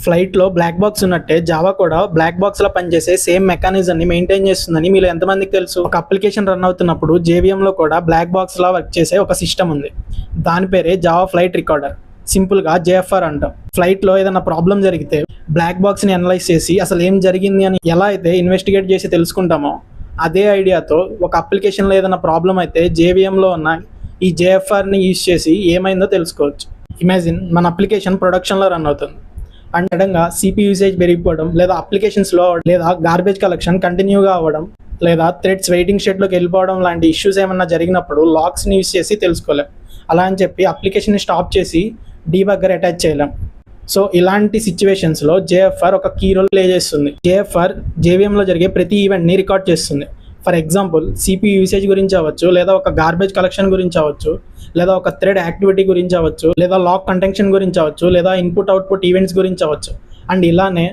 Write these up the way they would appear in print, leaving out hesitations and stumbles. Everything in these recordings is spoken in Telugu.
ఫ్లైట్లో బ్లాక్ బాక్స్ ఉన్నట్టే జావా కూడా బ్లాక్ బాక్స్లో పనిచేసే సేమ్ మెకానిజంని మెయింటైన్ చేస్తుందని మీలో ఎంతమందికి తెలుసు? ఒక అప్లికేషన్ రన్ అవుతున్నప్పుడు జేవిఎంలో కూడా బ్లాక్ బాక్స్లా వర్క్ చేసే ఒక సిస్టమ్ ఉంది. దాని పేరే జావా ఫ్లైట్ రికార్డర్, సింపుల్గా జేఎఫ్ఆర్ అంటాం. ఫ్లైట్లో ఏదైనా ప్రాబ్లం జరిగితే బ్లాక్ బాక్స్ని అనలైజ్ చేసి అసలు ఏం జరిగింది అని ఎలా అయితే ఇన్వెస్టిగేట్ చేసి తెలుసుకుంటామో, అదే ఐడియాతో ఒక అప్లికేషన్లో ఏదైనా ప్రాబ్లం అయితే జేవిఎంలో ఉన్న ఈ జేఎఫ్ఆర్ని యూజ్ చేసి ఏమైందో తెలుసుకోవచ్చు. ఇమాజిన్ మన అప్లికేషన్ ప్రొడక్షన్లో రన్ అవుతుంది అండ్ సడన్గా సిపి యూసేజ్ పెరిగిపోవడం, లేదా అప్లికేషన్ స్లో అవ్వడం, లేదా గార్బేజ్ కలెక్షన్ కంటిన్యూగా అవ్వడం, లేదా థ్రెడ్స్ వెయిటింగ్ స్టేట్లోకి వెళ్ళిపోవడం లాంటి ఇష్యూస్ ఏమన్నా జరిగినప్పుడు లాక్స్ని యూస్ చేసి తెలుసుకోలేం. అలా అని చెప్పి అప్లికేషన్ని స్టాప్ చేసి డీబగ్గర్ అటాచ్ చేయలేం. సో ఇలాంటి సిచ్యువేషన్స్లో జేఎఫ్ఆర్ ఒక కీ రోల్ ప్లే చేస్తుంది. జేఎఫ్ఆర్ జేవిఎంలో జరిగే ప్రతి ఈవెంట్ని రికార్డ్ చేస్తుంది. ఫర్ ఎగ్జాంపుల్ సిపి యూసేజ్ గురించి అవ్వచ్చు, లేదా ఒక గార్బేజ్ కలెక్షన్ గురించి అవ్వచ్చు, లేదా ఒక థ్రెడ్ యాక్టివిటీ గురించి అవ్వచ్చు, లేదా లాక్ కంటెన్షన్ గురించి అవ్వచ్చు, లేదా ఇన్పుట్ అవుట్పుట్ ఈవెంట్స్ గురించి అవ్వచ్చు. అండ్ ఇలానే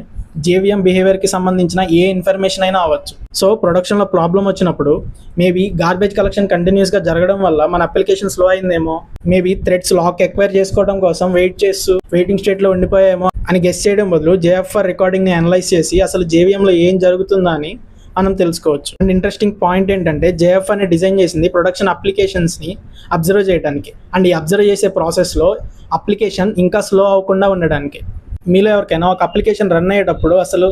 జేవిఎం బిహేవియర్కి సంబంధించిన ఏ ఇన్ఫర్మేషన్ అయినా అవ్వచ్చు. సో ప్రొడక్షన్లో ప్రాబ్లం వచ్చినప్పుడు మేబీ గార్బేజ్ కలెక్షన్ కంటిన్యూస్గా జరగడం వల్ల మన అప్లికేషన్ స్లో అయిందేమో, మేబీ థ్రెడ్స్ లాక్ ఎక్వైర్ చేసుకోవడం కోసం వెయిట్ చేస్తూ వెయిటింగ్ స్టేట్లో ఉండిపోయామో అని గెస్ చేయడం బదులు జేఎఫ్ఆర్ రికార్డింగ్ని అనలైజ్ చేసి అసలు జేవిఎంలో ఏం జరుగుతుందా అని మనం తెలుసుకోవచ్చు. అండ్ ఇంట్రెస్టింగ్ పాయింట్ ఏంటంటే జేఎఫ్ఆర్ని డిజైన్ చేసింది ప్రొడక్షన్ అప్లికేషన్స్ని అబ్జర్వ్ చేయడానికి, అండ్ ఈ అబ్జర్వ్ చేసే ప్రాసెస్లో అప్లికేషన్ ఇంకా స్లో అవ్వకుండా ఉండడానికి. మీలో ఎవరికైనా ఒక అప్లికేషన్ రన్ అయ్యేటప్పుడు అసలు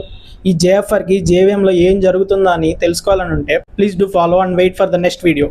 ఈ జేఎఫ్ఆర్కి జేవిఎంలో ఏం జరుగుతుందా అని తెలుసుకోవాలని ఉంటే please do follow and wait for the next video.